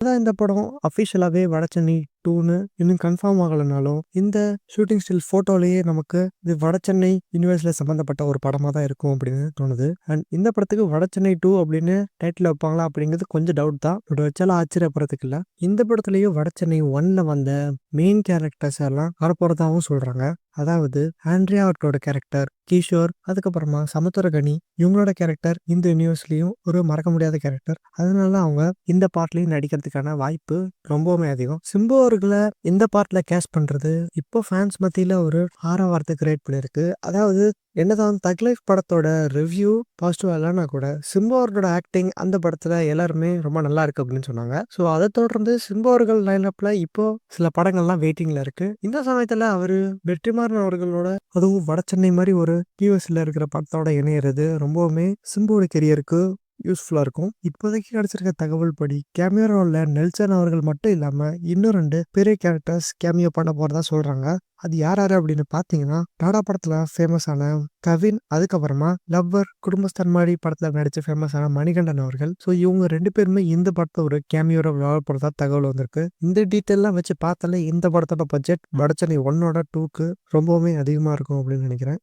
அதான் இந்த படம் அஃபிஷியலாவே வடச்சென்னை 2ன்னு இன்னும் கன்ஃபார்ம் ஆகலனாலும், இந்த ஷூட்டிங் ஸ்டில் ஃபோட்டோலயே நமக்கு இது வடசென்னை யுனிவர்ஸ்ல சம்மந்தப்பட்ட ஒரு படமா தான் இருக்கும் அப்படின்னு தோணுது. அண்ட் இந்த படத்துக்கு வடசென்னை 2 அப்படின்னு டைட்டில் வைப்பாங்களா அப்படிங்கிறது கொஞ்சம் டவுட் தான். பட் வச்சாலும் ஆச்சரியப்படுறதுக்கு இல்ல. இந்த படத்துலயும் வடசென்னை 1ல வந்த மெயின் கேரக்டர்ஸ் எல்லாம் வரப்போறதாவும் சொல்றாங்க. அதாவது ஆண்ட்ரியா அவர்களோட கேரக்டர், கிஷோர், அதுக்கப்புறமா சமுத்திரகனி இவங்களோட கேரக்டர் இந்த யூனிவர்ஸ்லயும் ஒரு மறக்க முடியாத கேரக்டர். அதனால அவங்க இந்த பார்ட்லயும் நடிக்கிறதுக்கான வாய்ப்பு ரொம்பவுமே அதிகம். சிம்பு அவர்களை இந்த பார்ட்ல கேஸ்ட் பண்றது இப்போ ஃபேன்ஸ் மத்தியில ஒரு ஆரவாரத்தை கிரியேட் பண்ணிருக்கு. அதாவது என்னதான் தக் லைஃப் படத்தோட ரிவ்யூ பாசிட்டிவா இல்லைன்னா கூட சிம்பு அவர்களோட ஆக்டிங் அந்த படத்துல எல்லாருமே ரொம்ப நல்லா இருக்கு அப்படின்னு சொன்னாங்க. ஸோ அதை தொடர்ந்து சிம்பு அவர்கள் லைனப்ல இப்போ சில படங்கள்லாம் வெயிட்டிங்ல இருக்கு. இந்த சமயத்துல அவரு வெற்றிமாறன் அவர்களோட அதுவும் வடசென்னை மாதிரி ஒரு யூஎஸ்ல இருக்கிற படத்தோட இணையிறது ரொம்பவுமே சிம்புவோட கெரியருக்கு யூஸ்ஃபுல்லா இருக்கும். இப்போதைக்கு கிடைச்சிருக்க தகவல் படி கேமியோ ரோல்ல நெல்சன் அவர்கள் மட்டும் இல்லாம இன்னும் 2 பெரிய கேரக்டர்ஸ் கேமியோ பண்ண போறதா சொல்றாங்க. அது யார் யாரு அப்படின்னு பாத்தீங்கன்னா, டாடா படத்துல ஃபேமஸான கவின், அதுக்கப்புறமா லவ்வர், குடும்பஸ்தன் மாதிரி படத்துல நடிச்ச ஃபேமஸான மணிகண்டன் அவர்கள். ஸோ இவங்க 2 பேருமே இந்த படத்தை ஒரு கேமியோட விளையாட போறதா தகவல் வந்திருக்கு. இந்த டீட்டெயிலாம் வச்சு பார்த்தாலே இந்த படத்தோட பட்ஜெட் வடச்சென்னை 1ஓட 2க்கு ரொம்பவுமே அதிகமா இருக்கும் அப்படின்னு நினைக்கிறேன்.